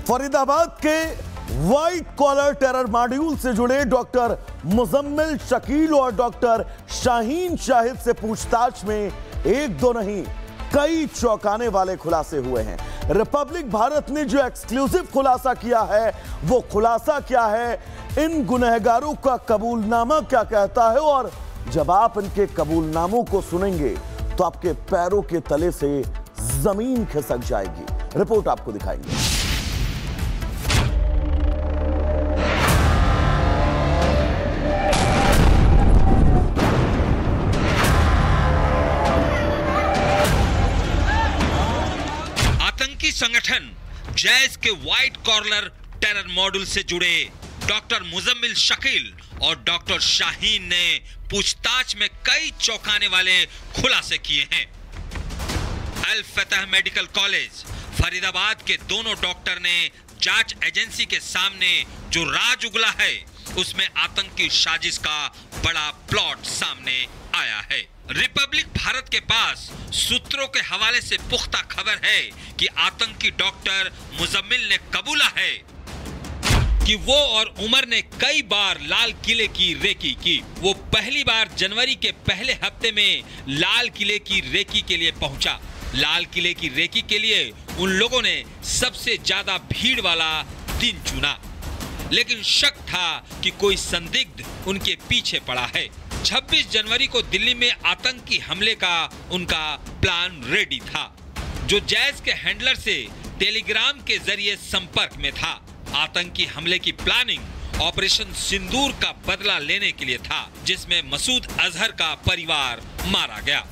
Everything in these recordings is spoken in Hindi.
फरीदाबाद के व्हाइट कॉलर टेरर मॉड्यूल से जुड़े डॉक्टर मुजम्मिल शकील और डॉक्टर शाहीन शाहिद से पूछताछ में एक दो नहीं कई चौंकाने वाले खुलासे हुए हैं। रिपब्लिक भारत ने जो एक्सक्लूसिव खुलासा किया है वो खुलासा क्या है, इन गुनहगारों का कबूलनामा क्या कहता है, और जब आप इनके कबूलनामों को सुनेंगे तो आपके पैरों के तले से जमीन खिसक जाएगी। रिपोर्ट आपको दिखाएंगे। आतंकी संगठन जैश के व्हाइट कॉलर टेरर मॉड्यूल से जुड़े डॉक्टर मुजम्मिल शकील और डॉक्टर शाहीन ने पूछताछ में कई चौंकाने वाले खुलासे किए हैं। अल फतह मेडिकल कॉलेज फरीदाबाद के दोनों डॉक्टर ने जांच एजेंसी के सामने जो राज उगला है उसमें आतंकी साजिश का बड़ा प्लॉट सामने आया है। रिपब्लिक भारत के पास सूत्रों के हवाले से पुख्ता खबर है कि आतंकी डॉक्टर मुजम्मिल ने कबूला है कि वो और उमर ने कई बार लाल किले की रेकी की। वो पहली बार जनवरी के पहले हफ्ते में लाल किले की रेकी के लिए पहुंचा। लाल किले की रेकी के लिए उन लोगों ने सबसे ज्यादा भीड़ वाला दिन चुना, लेकिन शक था कि कोई संदिग्ध उनके पीछे पड़ा है। 26 जनवरी को दिल्ली में आतंकी हमले का उनका प्लान रेडी था, जो जैश के हैंडलर से टेलीग्राम के जरिए संपर्क में था। आतंकी हमले की प्लानिंग ऑपरेशन सिंदूर का बदला लेने के लिए था, जिसमें मसूद अजहर का परिवार मारा गया।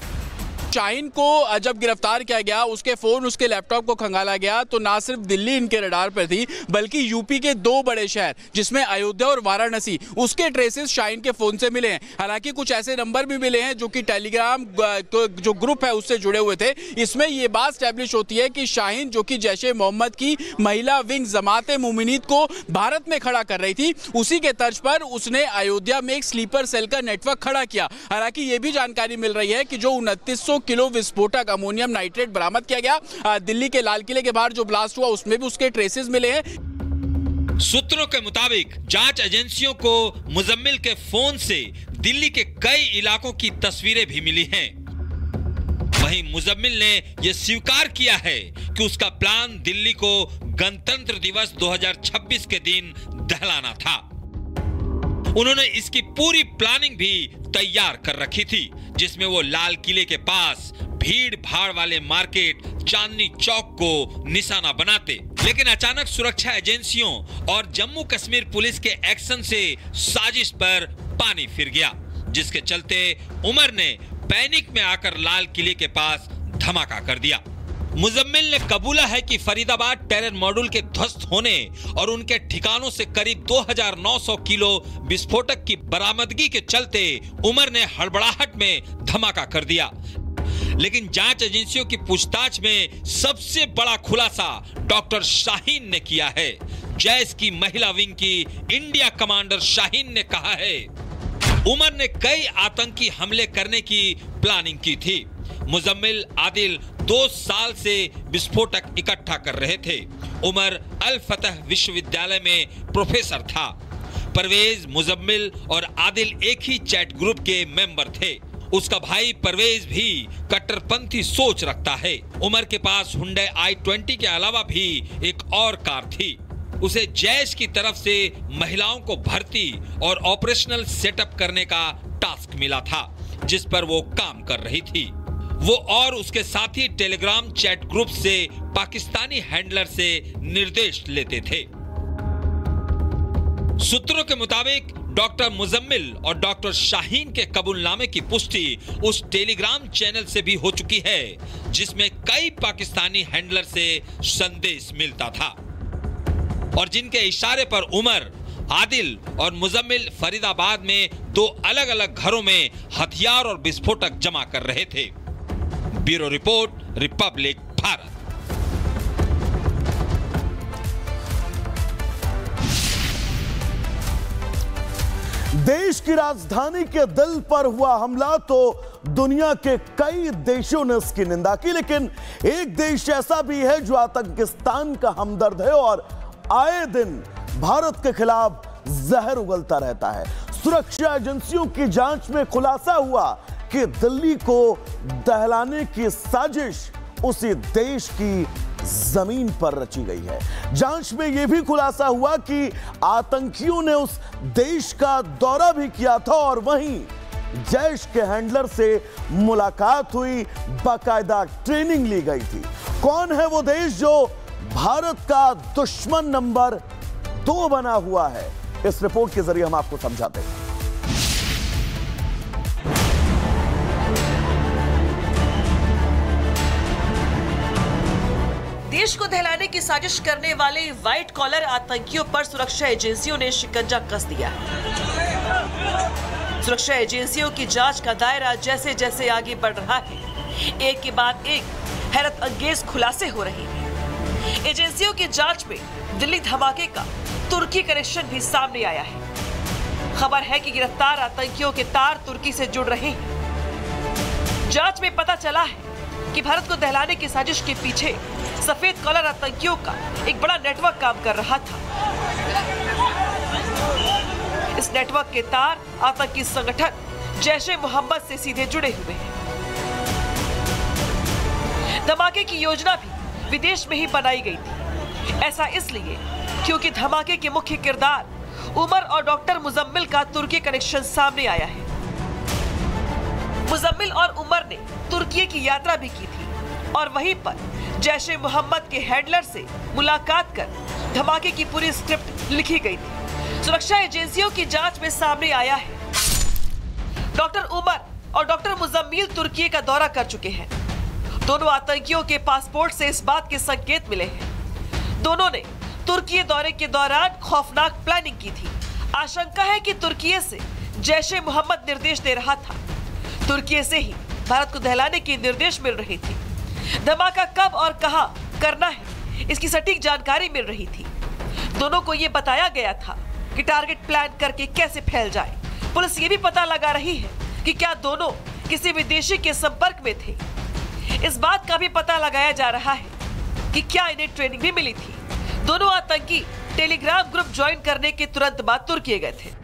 शाहीन को जब गिरफ्तार किया गया, उसके फोन, उसके लैपटॉप को खंगाला गया तो ना सिर्फ दिल्ली इनके रडार पर थी, बल्कि यूपी के दो बड़े शहर जिसमें अयोध्या और वाराणसी, उसके ट्रेसेस शाहीन के फोन से मिले हैं। हालांकि कुछ ऐसे नंबर भी मिले हैं जो कि टेलीग्राम जो ग्रुप है उससे जुड़े हुए थे। इसमें यह बात स्टैब्लिश होती है कि शाहीन, जो कि जैशे मोहम्मद की महिला विंग जमाते मुमिनीत को भारत में खड़ा कर रही थी, उसी के तर्ज पर उसने अयोध्या में एक स्लीपर सेल का नेटवर्क खड़ा किया। हालांकि यह भी जानकारी मिल रही है कि जो 2900 किलो विस्फोटक अमोनियम नाइट्रेट बरामद किया गया दिल्ली के लाल किले के बाहर जो ब्लास्ट हुआ, उसमें भी उसके ट्रेसेस मिले हैं। सूत्रों के मुताबिक जांच एजेंसियों को मुजम्मिल के फोन से दिल्ली के कई इलाकों की तस्वीरें भी मिली हैं। वहीं मुजम्मिल ने यह स्वीकार किया है कि उसका प्लान दिल्ली को गणतंत्र दिवस 2026 के दिन दहलाना था। उन्होंने इसकी पूरी प्लानिंग भी तैयार कर रखी थी, जिसमें वो लाल किले के पास भीड़ भाड़ वाले मार्केट चांदनी चौक को निशाना बनाते। लेकिन अचानक सुरक्षा एजेंसियों और जम्मू कश्मीर पुलिस के एक्शन से साजिश पर पानी फिर गया, जिसके चलते उमर ने पैनिक में आकर लाल किले के पास धमाका कर दिया। मुजम्मिल ने कबूला है कि फरीदाबाद टेरर मॉड्यूल के ध्वस्त होने और उनके ठिकानों से करीब 2900 किलो विस्फोटक की बरामदगी के चलते उमर ने हड़बड़ाहट में धमाका कर दिया। लेकिन जांच एजेंसियों की पूछताछ में सबसे बड़ा खुलासा डॉक्टर शाहीन ने किया है। जैश की महिला विंग की इंडिया कमांडर शाहीन ने कहा है, उमर ने कई आतंकी हमले करने की प्लानिंग की थी। मुजम्मिल आदिल 2 साल से विस्फोटक इकट्ठा कर रहे थे। उमर अल फतह विश्वविद्यालय में प्रोफेसर था। परवेज, मुजम्मिल और आदिल एक ही चैट ग्रुप के मेंबर थे। उसका भाई परवेज भी कट्टरपंथी सोच रखता है। उमर के पास हुंडई i20 के अलावा भी एक और कार थी। उसे जैश की तरफ से महिलाओं को भर्ती और ऑपरेशनल सेटअप करने का टास्क मिला था, जिस पर वो काम कर रही थी। वो और उसके साथी टेलीग्राम चैट ग्रुप से पाकिस्तानी हैंडलर से निर्देश लेते थे। सूत्रों के मुताबिक डॉक्टर मुजम्मिल और डॉक्टर शाहीन के कबूलनामे की पुष्टि उस टेलीग्राम चैनल से भी हो चुकी है, जिसमें कई पाकिस्तानी हैंडलर से संदेश मिलता था और जिनके इशारे पर उमर, आदिल और मुजम्मिल फरीदाबाद में 2 अलग-अलग घरों में हथियार और विस्फोटक जमा कर रहे थे। Bureau report, Republic Bharat. देश की राजधानी के दिल पर हुआ हमला तो दुनिया के कई देशों ने इसकी निंदा की, लेकिन एक देश ऐसा भी है जो आतंकिस्तान का हमदर्द है और आए दिन भारत के खिलाफ जहर उगलता रहता है। सुरक्षा एजेंसियों की जांच में खुलासा हुआ कि दिल्ली को दहलाने की साजिश उसी देश की जमीन पर रची गई है। जांच में यह भी खुलासा हुआ कि आतंकियों ने उस देश का दौरा भी किया था और वहीं जैश के हैंडलर से मुलाकात हुई, बाकायदा ट्रेनिंग ली गई थी। कौन है वो देश जो भारत का दुश्मन नंबर 2 बना हुआ है? इस रिपोर्ट के जरिए हम आपको समझाते हैं। देश को दहलाने की साजिश करने वाले व्हाइट कॉलर आतंकियों पर सुरक्षा एजेंसियों ने शिकंजा कस दिया है। सुरक्षा एजेंसियों की जांच का दायरा जैसे जैसे आगे बढ़ रहा है, एक के बाद एक हैरत अंगेज खुलासे हो रहे हैं। एजेंसियों की जांच में दिल्ली धमाके का तुर्की कनेक्शन भी सामने आया है। खबर है कि गिरफ्तार आतंकियों के तार तुर्की से जुड़ रहे हैं। जांच में पता चला है कि भारत को दहलाने की साजिश के पीछे सफेद कॉलर आतंकियों का एक बड़ा नेटवर्क काम कर रहा था। इस नेटवर्क के तार आतंकी संगठन जैश-ए मोहम्मद से सीधे जुड़े हुए हैं। धमाके की योजना भी विदेश में ही बनाई गई थी। ऐसा इसलिए क्योंकि धमाके के मुख्य किरदार उमर और डॉक्टर मुजम्मिल का तुर्की कनेक्शन सामने आया है। मुजम्मिल और उमर ने तुर्की की यात्रा भी की थी और वहीं पर जैश-ए मोहम्मद के हैंडलर से मुलाकात कर धमाके की पूरी स्क्रिप्ट लिखी गई थी। सुरक्षा एजेंसियों की जांच में सामने आया है डॉक्टर उमर और डॉक्टर मुजम्मिल तुर्की का दौरा कर चुके हैं। दोनों आतंकियों के पासपोर्ट से इस बात के संकेत मिले हैं। दोनों ने तुर्की दौरे के दौरान खौफनाक प्लानिंग की थी। आशंका है कि तुर्की से जैश-ए मोहम्मद निर्देश दे रहा था। तुर्की से ही भारत को दहलाने के निर्देश मिल रहे थे। धमाका कब और कहां करना है, इसकी सटीक जानकारी मिल रही थी। दोनों को यह बताया गया था कि टारगेट प्लान करके कैसे फैल जाए। पुलिस ये भी पता लगा रही है कि क्या दोनों किसी विदेशी के संपर्क में थे। इस बात का भी पता लगाया जा रहा है कि क्या इन्हें ट्रेनिंग भी मिली थी। दोनों आतंकी टेलीग्राम ग्रुप ज्वाइन करने के तुरंत बाद तुर्की गए थे।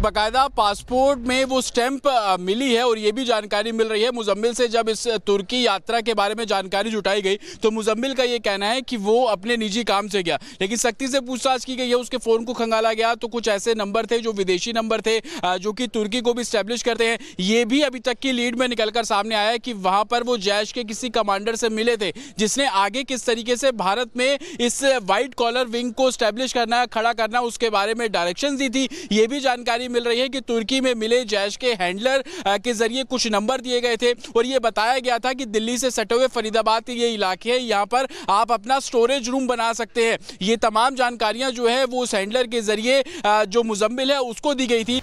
बाकायदा पासपोर्ट में वो स्टैंप मिली है और ये भी जानकारी मिल रही है मुजम्मिल से। जब इस तुर्की यात्रा के बारे में जानकारी जुटाई गई तो मुजम्मिल का ये कहना है कि वो अपने निजी काम से गया, लेकिन सख्ती से पूछताछ की गई है। उसके फ़ोन को खंगाला गया तो कुछ ऐसे नंबर थे जो विदेशी नंबर थे जो कि तुर्की को भी स्टैब्लिश करते हैं। ये भी अभी तक की लीड में निकलकर सामने आया है कि वहाँ पर वो जैश के किसी कमांडर से मिले थे जिसने आगे किस तरीके से भारत में इस व्हाइट कॉलर विंग को स्टैब्लिश करना, खड़ा करना, उसके बारे में डायरेक्शन दी थी। ये भी जानकारी मिल रही है कि तुर्की में मिले जैश के हैंडलर के जरिए कुछ नंबर दिए गए थे और ये बताया गया था कि दिल्ली से सटे हुए फरीदाबाद के ये इलाके हैं, यहाँ पर आप अपना स्टोरेज रूम बना सकते हैं। ये तमाम जानकारियां जो है वो उस हैंडलर के जरिए जो मुजम्मिल है उसको दी गई थी।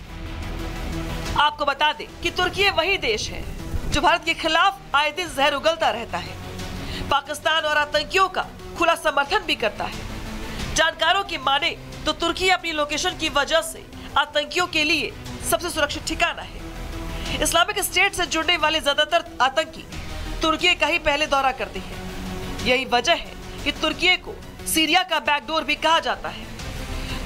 आपको बता दें कि तुर्की वही देश है जो भारत के खिलाफ आए दिन जहर उगलता रहता है। पाकिस्तान और आतंकियों का खुला समर्थन भी करता है। जानकारों की माने तो तुर्की अपनी लोकेशन की वजह से आतंकियों के लिए सबसे सुरक्षित ठिकाना है। इस्लामिक स्टेट से जुड़ने वाले ज्यादातर आतंकी तुर्की का ही पहले दौरा करते हैं। यही वजह है कि तुर्की को सीरिया का बैकडोर भी कहा जाता है।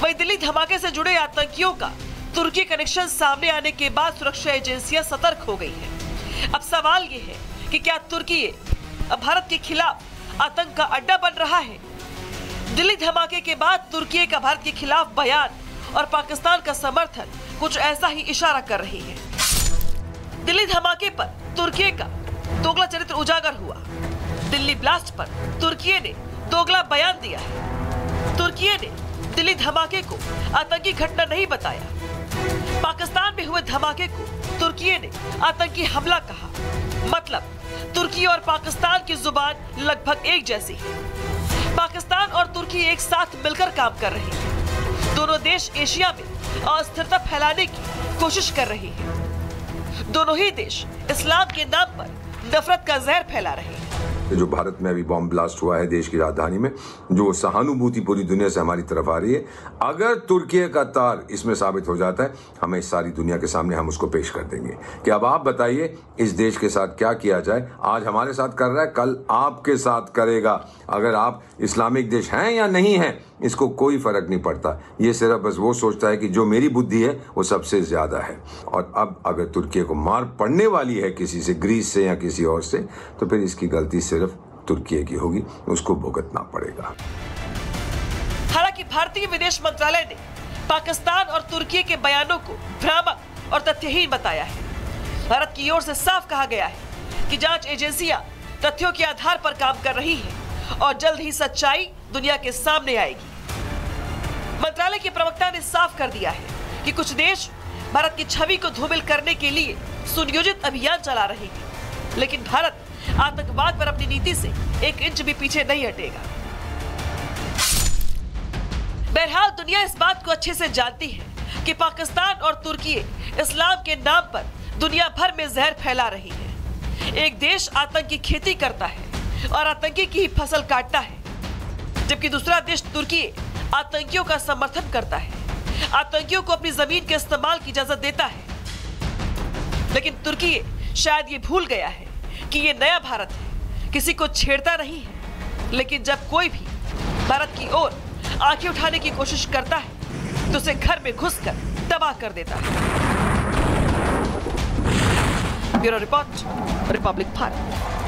वहीं दिल्ली धमाके से जुड़े आतंकियों का तुर्की कनेक्शन सामने आने के बाद सुरक्षा एजेंसियां सतर्क हो गई है। अब सवाल ये है कि क्या तुर्की अब भारत के खिलाफ आतंक का अड्डा बन रहा है? दिल्ली धमाके के बाद तुर्की का भारत के खिलाफ बयान और पाकिस्तान का समर्थन कुछ ऐसा ही इशारा कर रही है। दिल्ली धमाके पर तुर्की का दोगला चरित्र उजागर हुआ। दिल्ली ब्लास्ट पर तुर्की ने दोगला बयान दिया है। तुर्की ने दिल्ली धमाके को आतंकी घटना नहीं बताया। पाकिस्तान में हुए धमाके को तुर्की ने आतंकी हमला कहा। मतलब तुर्की और पाकिस्तान की जुबान लगभग एक जैसी है। पाकिस्तान और तुर्की एक साथ मिलकर काम कर रहे हैं। दोनों देश एशिया में अस्थिरता फैलाने की कोशिश कर रहे हैं। दोनों ही देश इस्लाम के नाम पर नफरत का जहर फैला रहे हैं। जो भारत में अभी बॉम्ब ब्लास्ट हुआ है देश की राजधानी में, जो सहानुभूति पूरी दुनिया से हमारी तरफ आ रही है, अगर तुर्की का तार इसमें साबित हो जाता है, हमें सारी दुनिया के सामने हम उसको पेश कर देंगे कि अब आप बताइए इस देश के साथ क्या किया जाए। आज हमारे साथ कर रहा है, कल आपके साथ करेगा। अगर आप इस्लामिक देश हैं या नहीं हैं, इसको कोई फर्क नहीं पड़ता। ये सिर्फ बस वो सोचता है कि जो मेरी बुद्धि है वो सबसे ज्यादा है। और अब अगर तुर्की को मार पड़ने वाली है किसी से, ग्रीस से या किसी और से, तो फिर इसकी गलती सिर्फ तुर्की की होगी, उसको भुगतना पड़ेगा। हालांकि भारतीय विदेश मंत्रालय ने पाकिस्तान और तुर्की के बयानों को भ्रामक और तथ्यहीन बताया है। भारत की ओर से साफ कहा गया है कि जांच एजेंसियां तथ्यों के आधार पर काम कर रही हैं और जल्द ही सच्चाई दुनिया के सामने आएगी। मंत्रालय के प्रवक्ता ने साफ कर दिया है कि कुछ देश भारत की छवि को धूमिल करने के लिए सुनियोजित अभियान चला रहे हैं, लेकिन भारत आतंकवाद पर अपनी नीति से 1 इंच भी पीछे नहीं हटेगा। बहरहाल दुनिया इस बात को अच्छे से जानती है कि पाकिस्तान और तुर्की इस्लाम के नाम पर दुनिया भर में जहर फैला रही है। एक देश आतंक की खेती करता है और आतंकी की ही फसल काटता है, जबकि दूसरा देश तुर्की आतंकियों का समर्थन करता है, आतंकियों को अपनी जमीन के इस्तेमाल की इजाजत देता है। लेकिन तुर्की शायद ये भूल गया है कि ये नया भारत है, किसी को छेड़ता नहीं है, लेकिन जब कोई भी भारत की ओर आंखें उठाने की कोशिश करता है तो उसे घर में घुसकर तबाह कर देता है। Bureau report, Republic Bharat.